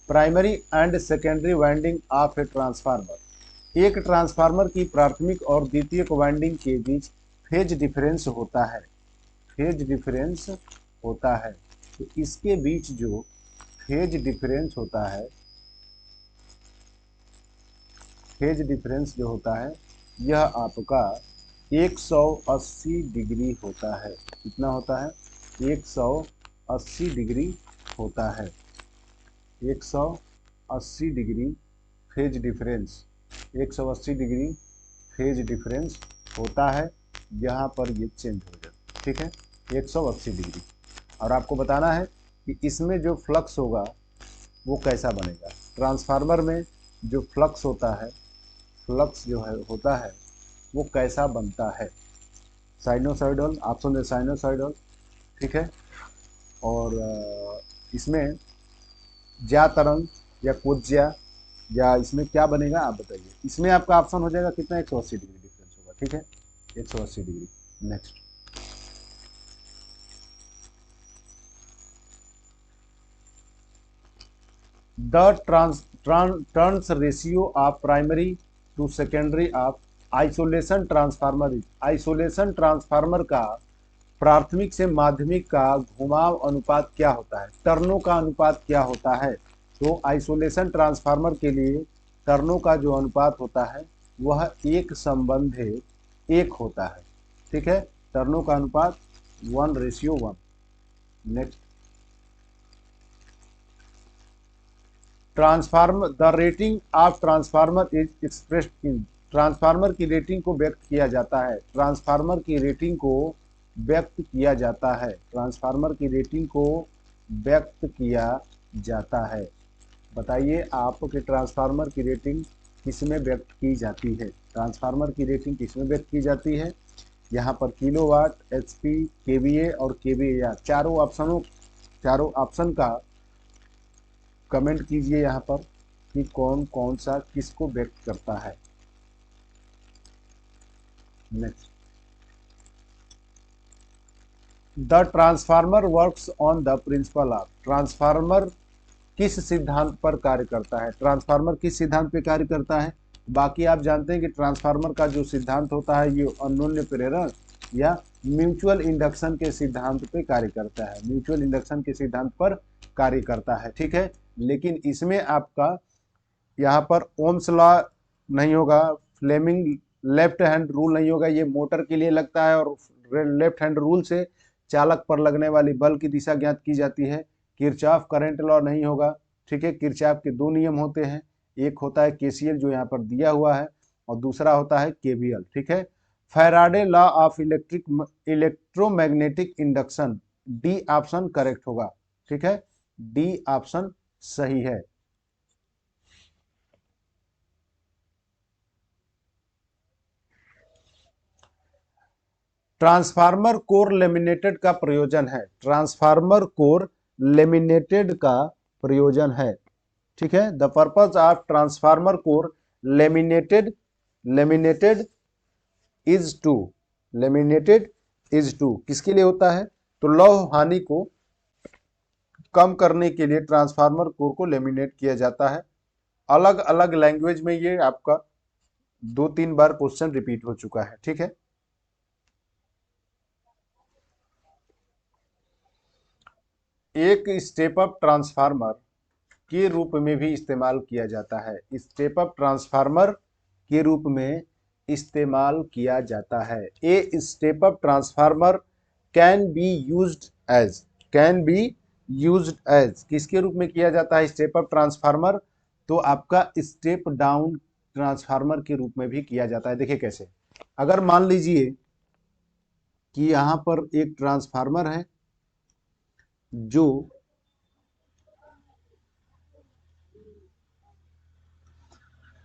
primary and secondary winding of a transformer, एक ट्रांसफार्मर की प्राथमिक और द्वितीयक वाइंडिंग के बीच फेज डिफरेंस होता है, फेज डिफरेंस होता है। तो इसके बीच जो फेज डिफरेंस होता है, फेज डिफरेंस जो होता है यह आपका 180 डिग्री होता है। कितना होता है, 180 डिग्री होता है, 180 degree phase difference, 180 degree phase difference होता है। यहाँ पर ये चेंज हो जाता है, ठीक है, 180 डिग्री। और आपको बताना है कि इसमें जो फ्लक्स होगा वो कैसा बनेगा, ट्रांसफार्मर में जो फ्लक्स होता है, फ्लक्स जो है होता है वो कैसा बनता है, साइनोसॉइडल, ऑप्शन है साइनोसॉइडल, ठीक है। और इसमें ज्या तरंग या कुज्या, या इसमें क्या बनेगा आप बताइए। इसमें आपका ऑप्शन हो जाएगा कितना, 180 डिग्री डिफरेंस होगा, ठीक है, 180 degree. Next, the turns ratio of primary to secondary of isolation transformer, isolation transformer का प्राथमिक से माध्यमिक का घुमाव अनुपात क्या होता है, टर्नों का अनुपात क्या होता है। तो आइसोलेशन ट्रांसफार्मर के लिए टर्नों का जो अनुपात होता है वह 1:1 होता है, ठीक है, टर्नों का अनुपात 1:1। Next, transformer, the rating of transformer is expressed in, transformer की रेटिंग को व्यक्त किया जाता है, ट्रांसफार्मर की रेटिंग को व्यक्त किया जाता है, ट्रांसफार्मर की रेटिंग को व्यक्त किया जाता है। बताइए आप कि ट्रांसफार्मर की रेटिंग किसमें व्यक्त की जाती है, ट्रांसफार्मर की रेटिंग किसमें व्यक्त की जाती है। यहाँ पर किलोवाट, एचपी, केवीए और केवीए, चारों ऑप्शन का कमेंट कीजिए यहाँ पर कि कौन कौन सा किसको व्यक्त करता है। Next, the transformer works on the principle of, transformer किस सिद्धांत पर कार्य करता है, ट्रांसफार्मर किस सिद्धांत पर कार्य करता है। बाकी आप जानते हैं कि ट्रांसफार्मर का जो सिद्धांत होता है ये अन्योन्य प्रेरण या म्यूचुअल इंडक्शन के सिद्धांत पे कार्य करता है, म्यूचुअल इंडक्शन के सिद्धांत पर कार्य करता है, ठीक है। लेकिन इसमें आपका यहाँ पर ओम्स लॉ नहीं होगा, फ्लेमिंग लेफ्ट हैंड रूल नहीं होगा, ये मोटर के लिए लगता है और लेफ्ट हैंड रूल से चालक पर लगने वाली बल की दिशा ज्ञात की जाती है। किरचॉफ करंट लॉ नहीं होगा, ठीक है। किरचॉफ के दो नियम होते हैं, एक होता है केसीएल जो यहाँ पर दिया हुआ है और दूसरा होता है केवीएल, ठीक है। Faraday law of electromagnetic induction, D option correct होगा, ठीक है, डी ऑप्शन सही है। ट्रांसफार्मर कोर लेमिनेटेड का प्रयोजन है, ट्रांसफार्मर कोर लेमिनेटेड का प्रयोजन है, ठीक है। The purpose of transformer core laminated is to, laminated is to किसके लिए होता है, तो लौह हानि को कम करने के लिए ट्रांसफार्मर कोर को लेमिनेट किया जाता है। अलग अलग लैंग्वेज में ये आपका 2-3 बार क्वेश्चन रिपीट हो चुका है, ठीक है। एक स्टेप अप ट्रांसफार्मर के रूप में भी इस्तेमाल किया जाता है, स्टेप अप ट्रांसफार्मर के रूप में इस्तेमाल किया जाता है। A step up transformer can be used as किसके रूप में किया जाता है स्टेप अप ट्रांसफार्मर, तो आपका स्टेप डाउन ट्रांसफार्मर के रूप में भी किया जाता है। देखिए कैसे, अगर मान लीजिए कि यहां पर एक ट्रांसफार्मर है जो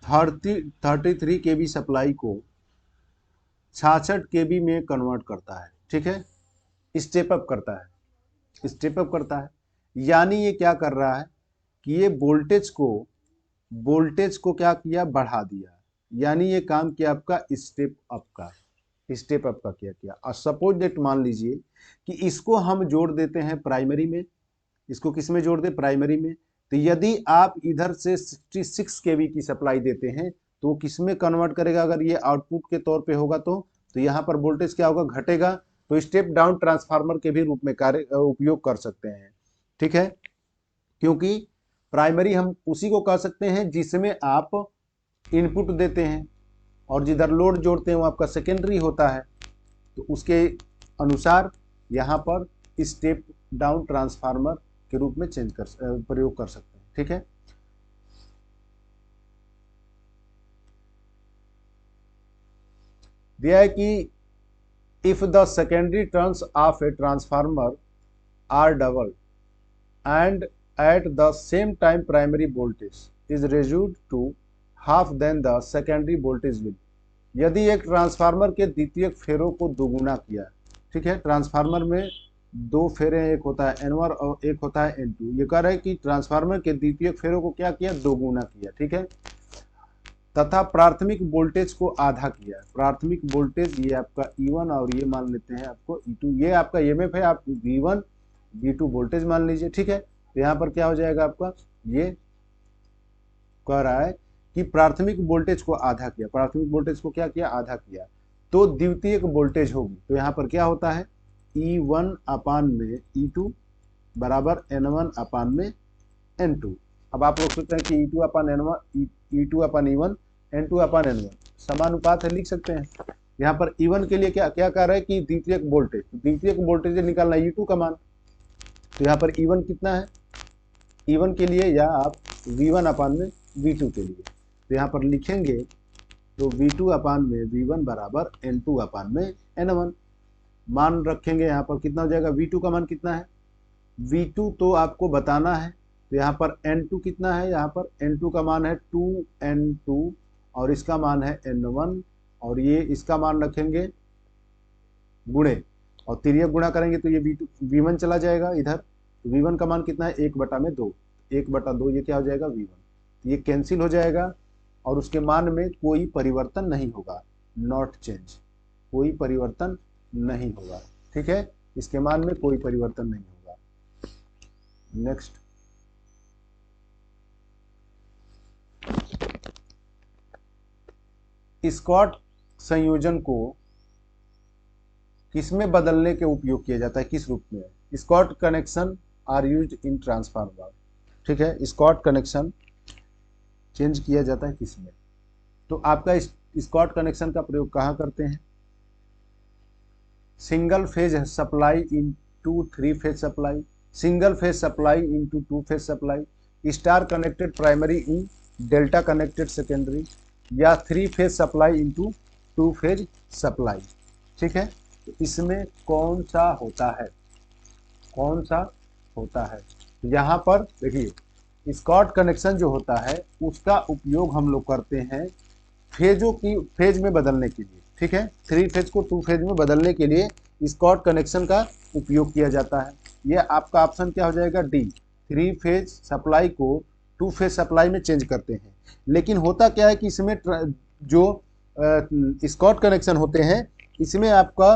33 केवी सप्लाई को 66 केवी में कन्वर्ट करता है, ठीक है, स्टेप अप करता है। यानी ये क्या कर रहा है कि ये वोल्टेज को क्या किया, बढ़ा दिया, यानी ये काम किया आपका स्टेप अप का किया। और सपोज दैट मान लीजिए कि इसको हम जोड़ देते हैं प्राइमरी में, इसको किस में जोड़ दे, प्राइमरी में। तो यदि आप इधर से 66 केवी की सप्लाई देते हैं तो किस में कन्वर्ट करेगा, अगर ये आउटपुट के तौर पे होगा तो यहाँ पर वोल्टेज क्या होगा, घटेगा। तो स्टेप डाउन ट्रांसफार्मर के भी रूप में उपयोग कर सकते हैं, ठीक है, क्योंकि प्राइमरी हम उसी को कह सकते हैं जिसमें आप इनपुट देते हैं और जिधर लोड जोड़ते हैं वो आपका सेकेंडरी होता है। तो उसके अनुसार यहाँ पर स्टेप डाउन ट्रांसफार्मर के रूप में प्रयोग कर सकते हैं, ठीक है। दिया है कि if the secondary turns of a transformer are double and at the same time primary voltage is reduced to half then the secondary voltage will, यदि एक ट्रांसफार्मर के द्वितीयक फेरों को दोगुना किया, ठीक है, ट्रांसफार्मर में दो फेरे, एक होता है N1 और एक होता है N2। ये कह रहा है कि ट्रांसफार्मर के द्वितीयक फेरों को क्या किया, दोगुना किया, ठीक है, तथा प्राथमिक वोल्टेज को आधा किया। प्राथमिक वोल्टेज ये आपका E1 और ये मान लेते हैं आपको E2, ये आपका EMF है, आप V1 V2 वोल्टेज मान लीजिए, ठीक है। तो यहाँ पर क्या हो जाएगा आपका, ये कह रहा है कि प्राथमिक वोल्टेज को आधा किया, प्राथमिक वोल्टेज को क्या किया, आधा किया, तो द्वितीयक वोल्टेज होगी। तो यहाँ पर क्या होता है, E1 अपान में E2 बराबर N1 अपान में N2। अब आप लोग सोचते हैं कि E2 अपान N1, E2 अपान E1, N2 अपान N1 समानुपात है, लिख सकते हैं। यहाँ पर E1 के लिए क्या क्या कह रहा है कि द्वितीयक वोल्टेज निकालना E2 का मान। तो यहाँ पर E1 कितना है, E1 के लिए, या आप V1 अपान में V2 के लिए, तो यहाँ पर लिखेंगे तो V2 अपान में V1 बराबर N2 अपान में N1। मान रखेंगे यहाँ पर कितना हो जाएगा, V2 का मान कितना है, V2 तो आपको बताना है। तो यहाँ पर N2 कितना है, यहाँ पर N2 का मान है 2N2 और इसका मान है N1, और ये इसका मान रखेंगे गुणे, और तिर्यक गुणा करेंगे तो ये V1 चला जाएगा इधर। तो V1 का मान कितना है, 1/2, 1/2, ये क्या हो जाएगा V1, ये कैंसिल हो जाएगा और उसके मान में कोई परिवर्तन नहीं होगा, नॉट चेंज, कोई परिवर्तन नहीं होगा, ठीक है, इसके मान में कोई परिवर्तन नहीं होगा। नेक्स्ट, स्कॉट संयोजन को किसमें बदलने के उपयोग किया जाता है, किस रूप में, Scott connection are used in transformer, ठीक है, स्कॉट कनेक्शन चेंज किया जाता है किसमें, तो आपका स्कॉट कनेक्शन का प्रयोग कहाँ करते हैं? Single phase supply into three phase supply, single phase supply into two phase supply, star connected primary in delta connected secondary, या three phase supply into two phase supply. ठीक है, तो इसमें कौन सा होता है, कौन सा होता है? यहाँ पर देखिए स्कॉट कनेक्शन जो होता है उसका उपयोग हम लोग करते हैं फेज में बदलने के लिए। ठीक है, थ्री फेज को टू फेज में बदलने के लिए स्कॉट कनेक्शन का उपयोग किया जाता है। ये आपका ऑप्शन क्या हो जाएगा? डी, थ्री फेज सप्लाई को टू फेज सप्लाई में चेंज करते हैं। लेकिन होता क्या है कि इसमें जो स्कॉट कनेक्शन होते हैं इसमें आपका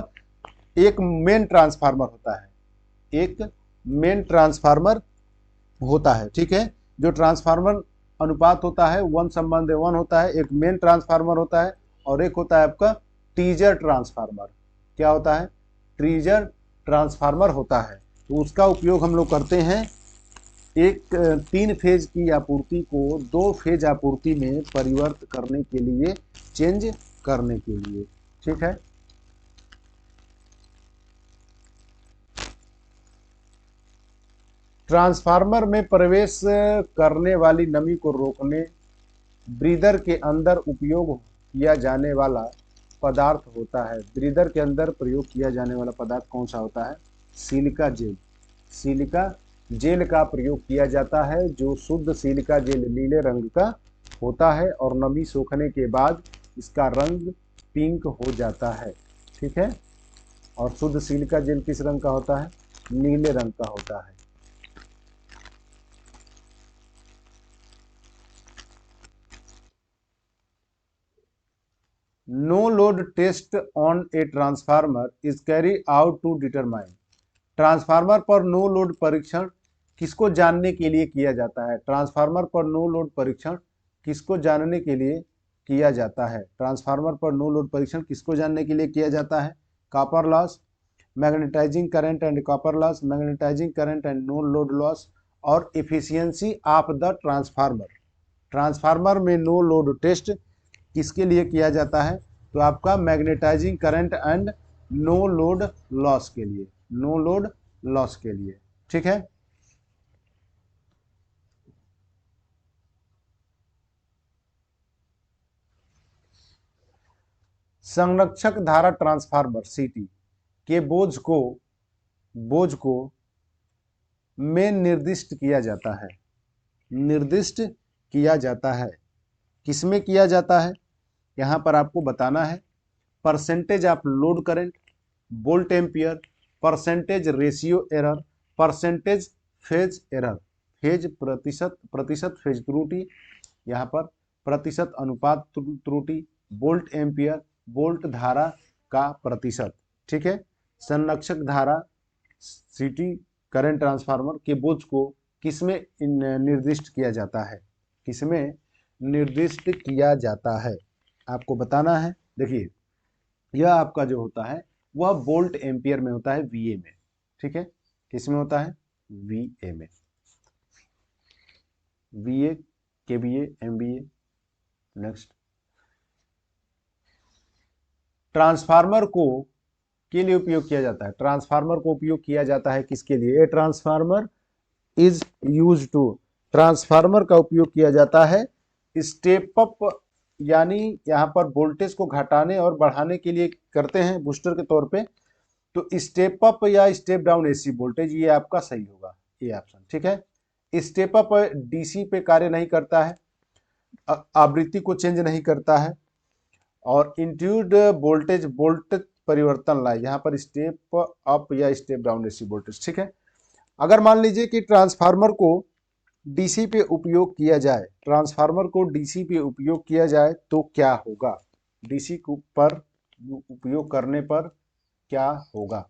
एक मेन ट्रांसफार्मर होता है, एक मेन ट्रांसफार्मर होता है। ठीक है, जो ट्रांसफार्मर अनुपात होता है 1:1 होता है, एक मेन ट्रांसफार्मर होता है और एक होता है आपका टीजर ट्रांसफार्मर। क्या होता है? टीजर ट्रांसफार्मर होता है। तो उसका उपयोग हम लोग करते हैं एक तीन फेज की आपूर्ति को दो फेज आपूर्ति में परिवर्तित करने के लिए, चेंज करने के लिए। ठीक है, ट्रांसफार्मर में प्रवेश करने वाली नमी को रोकने ब्रीदर के अंदर उपयोग किया जाने वाला पदार्थ होता है। ब्रीदर के अंदर प्रयोग किया जाने वाला पदार्थ कौन सा होता है? Silica gel. सिलिका जेल का प्रयोग किया जाता है। जो शुद्ध सिलिका जेल नीले रंग का होता है और नमी सोखने के बाद इसका रंग पिंक हो जाता है। ठीक है, और शुद्ध सिलिका जेल किस रंग का होता है? नीले रंग का होता है। No load test on a transformer is carry out to determine. Transformer पर नो लोड परीक्षण किसको जानने के लिए किया जाता है? ट्रांसफार्मर पर नो लोड परीक्षण किसको जानने के लिए किया जाता है? ट्रांसफार्मर पर नो लोड परीक्षण किसको जानने के लिए किया जाता है? Copper loss, magnetizing current and copper loss, magnetizing current and no load loss, और efficiency of the transformer. Transformer में नो लोड टेस्ट किसके लिए किया जाता है? तो आपका magnetizing current and no load loss के लिए, नो लोड लॉस के लिए। ठीक है, संरक्षक धारा ट्रांसफार्मर सीटी के बोझ को में निर्दिष्ट किया जाता है, निर्दिष्ट किया जाता है। किसमें किया जाता है? यहां पर आपको बताना है percentage of load current, volt ampere, percentage ratio error, percentage phase error, phase प्रतिशत फेज त्रुटि, यहाँ पर प्रतिशत अनुपात त्रुटि, वोल्ट एम्पियर वोल्ट धारा का प्रतिशत। ठीक है, संरक्षक धारा सीटी करंट ट्रांसफार्मर के बोझ को किसमें निर्दिष्ट किया जाता है? किसमें निर्दिष्ट किया जाता है आपको बताना है। देखिए यह आपका जो होता है वह वोल्ट एम्पियर में होता है, वीए में। ठीक है, किसमें होता है? वीए में, वीए, केवीए, एमवीए। नेक्स्ट, ट्रांसफार्मर को के लिए उपयोग किया जाता है। ट्रांसफार्मर को उपयोग किया जाता है किसके लिए? A transformer is use to, transformer का उपयोग किया जाता है स्टेप अप, यानी यहाँ पर वोल्टेज को घटाने और बढ़ाने के लिए करते हैं बूस्टर के तौर पे। तो स्टेप अप या स्टेप डाउन एसी वोल्टेज, ये आपका सही होगा, ये ऑप्शन। ठीक है, स्टेप अप डीसी पे कार्य नहीं करता है, आवृत्ति को चेंज नहीं करता है, और इंट्यूड वोल्टेज परिवर्तन लाए, यहाँ पर स्टेप अप या स्टेप डाउन एसी वोल्टेज। ठीक है, अगर मान लीजिए कि ट्रांसफार्मर को डीसी पे उपयोग किया जाए, ट्रांसफार्मर को डीसी पे उपयोग किया जाए तो क्या होगा? डीसी पर उपयोग करने पर क्या होगा?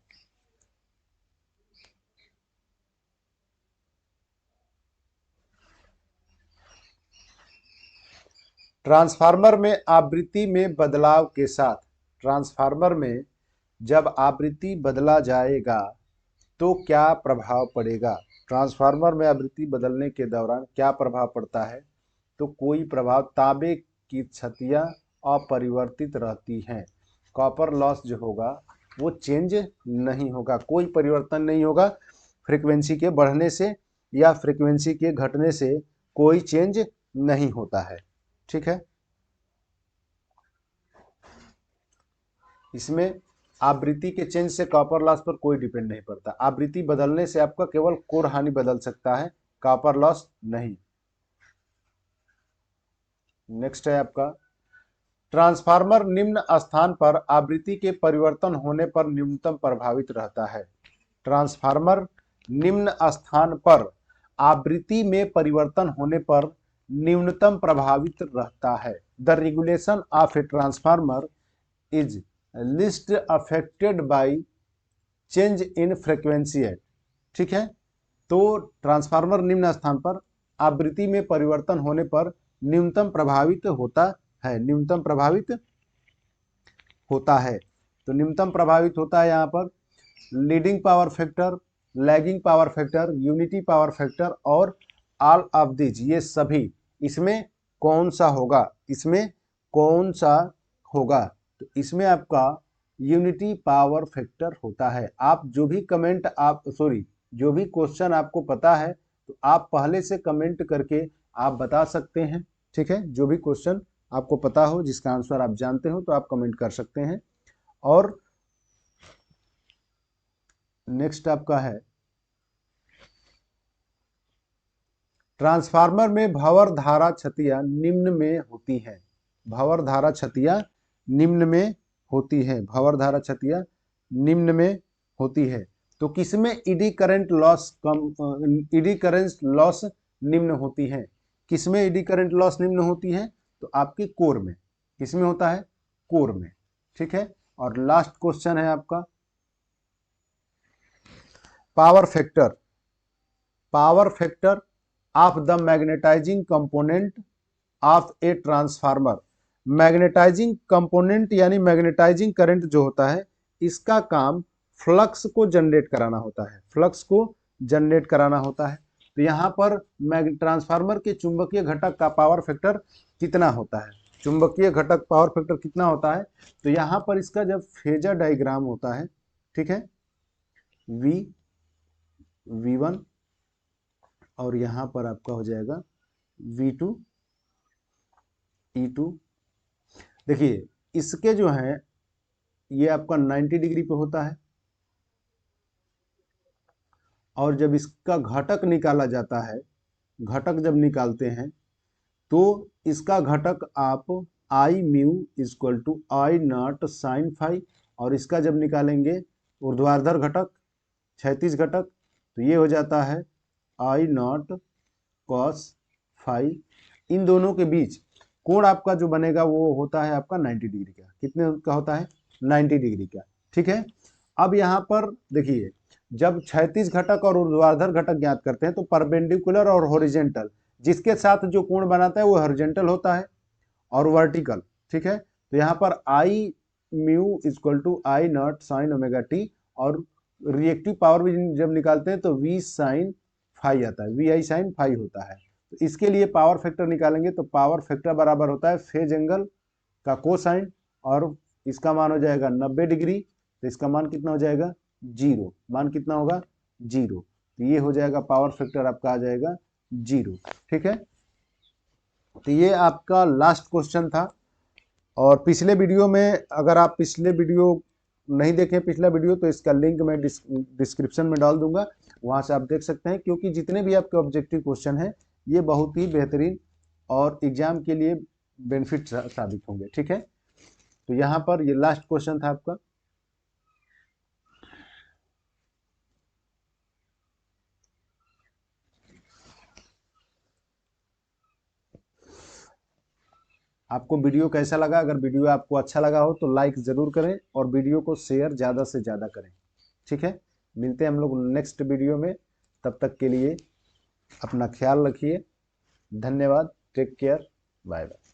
ट्रांसफार्मर में आवृत्ति में बदलाव के साथ, ट्रांसफार्मर में जब आवृत्ति बदला जाएगा तो क्या प्रभाव पड़ेगा? ट्रांसफार्मर में आवृत्ति बदलने के दौरान क्या प्रभाव पड़ता है? तो कोई प्रभाव, तांबे की छतियां अपरिवर्तित रहती हैं। कॉपर लॉस जो होगा वो चेंज नहीं होगा, कोई परिवर्तन नहीं होगा फ्रीक्वेंसी के बढ़ने से या फ्रीक्वेंसी के घटने से कोई चेंज नहीं होता है। ठीक है, इसमें आवृत्ति के चेंज से कॉपर लॉस पर कोई डिपेंड नहीं पड़ता। आवृत्ति बदलने से आपका केवल कोर हानि बदल सकता है, कॉपर लॉस नहीं। नेक्स्ट है आपका ट्रांसफार्मर निम्न स्थान पर आवृत्ति के परिवर्तन होने पर न्यूनतम प्रभावित रहता है। ट्रांसफार्मर निम्न स्थान पर आवृत्ति में परिवर्तन होने पर न्यूनतम प्रभावित रहता है। The regulation of a transformer is list affected by change in frequency है। ठीक है, तो ट्रांसफार्मर निम्न स्थान पर आवृत्ति में परिवर्तन होने पर न्यूनतम प्रभावित होता है, न्यूनतम प्रभावित होता है। तो न्यूनतम प्रभावित होता है यहाँ पर leading power factor, lagging power factor, unity power factor और ऑल ऑफ दिस, ये सभी। इसमें कौन सा होगा, इसमें कौन सा होगा? तो इसमें आपका यूनिटी पावर फैक्टर होता है। आप जो भी कमेंट जो भी क्वेश्चन आपको पता है तो आप पहले से कमेंट करके आप बता सकते हैं। ठीक है, जो भी क्वेश्चन आपको पता हो, जिसका आंसर आप जानते हो, तो आप कमेंट कर सकते हैं। और नेक्स्ट आपका है ट्रांसफार्मर में भंवर धारा क्षतियां निम्न में होती हैं। भंवर धारा क्षतियां निम्न में होती है, भंवर धारा क्षतियां निम्न में होती है। तो किसमें ईडी करंट लॉस निम्न होती है? किसमें ईडी करंट लॉस निम्न होती है? तो आपके कोर में। किसमें होता है? कोर में। ठीक है, और लास्ट क्वेश्चन है आपका power factor. Power factor of the magnetizing component of a transformer. Magnetizing component यानी मैग्नेटाइजिंग करंट जो होता है, इसका काम फ्लक्स को जनरेट कराना होता है, फ्लक्स को जनरेट कराना होता है। तो यहाँ पर ट्रांसफार्मर के चुंबकीय घटक का पावर फैक्टर कितना होता है? चुंबकीय घटक पावर फैक्टर कितना होता है? तो यहाँ पर इसका जब फेजर डायग्राम होता है, ठीक है, V1 और यहाँ पर आपका हो जाएगा V2 E2। देखिए इसके जो है ये आपका 90 डिग्री पे होता है, और जब इसका घटक निकाला जाता है, घटक जब निकालते हैं तो इसका घटक आप I mu equal to I naught sine phi, और इसका जब निकालेंगे ऊर्ध्वाधर घटक, क्षैतिज घटक, तो ये हो जाता है I नॉट कॉस फाई। इन दोनों के बीच कोण आपका जो बनेगा वो होता है आपका 90 डिग्री का। कितने का होता है? 90 डिग्री का। ठीक है, अब यहाँ पर देखिए जब क्षैतिज घटक और ऊर्ध्वाधर घटक ज्ञात करते हैं तो परपेंडिकुलर और हॉरिजेंटल, जिसके साथ जो कोण बनाता है वो हॉरिजेंटल होता है और वर्टिकल। ठीक है, तो यहाँ पर I mu equal to I naught sine omega t, और रिएक्टिव पावर भी जब निकालते हैं तो V साइन फाई आता है, VI साइन फाई होता है। तो इसके लिए पावर फैक्टर निकालेंगे तो पावर फैक्टर बराबर होता है फेज एंगल का कोसाइन, और इसका मान हो जाएगा 90 डिग्री, तो इसका मान कितना हो जाएगा? 0। मान कितना होगा? 0। तो ये हो जाएगा पावर फैक्टर आपका आ जाएगा 0। ठीक है, तो ये आपका लास्ट क्वेश्चन था। और पिछले वीडियो में, अगर आप पिछले वीडियो नहीं देखें पिछला वीडियो, तो इसका लिंक मैं डिस्क्रिप्शन में डाल दूंगा, वहां से आप देख सकते हैं। क्योंकि जितने भी आपके ऑब्जेक्टिव क्वेश्चन हैं ये बहुत ही बेहतरीन और एग्जाम के लिए बेनिफिट साबित होंगे। ठीक है, तो यहाँ पर ये लास्ट क्वेश्चन था आपका। आपको वीडियो कैसा लगा? अगर वीडियो आपको अच्छा लगा हो तो लाइक ज़रूर करें और वीडियो को शेयर ज़्यादा से ज़्यादा करें। ठीक है, मिलते हैं हम लोग नेक्स्ट वीडियो में। तब तक के लिए अपना ख्याल रखिए। धन्यवाद। Take care. Bye bye.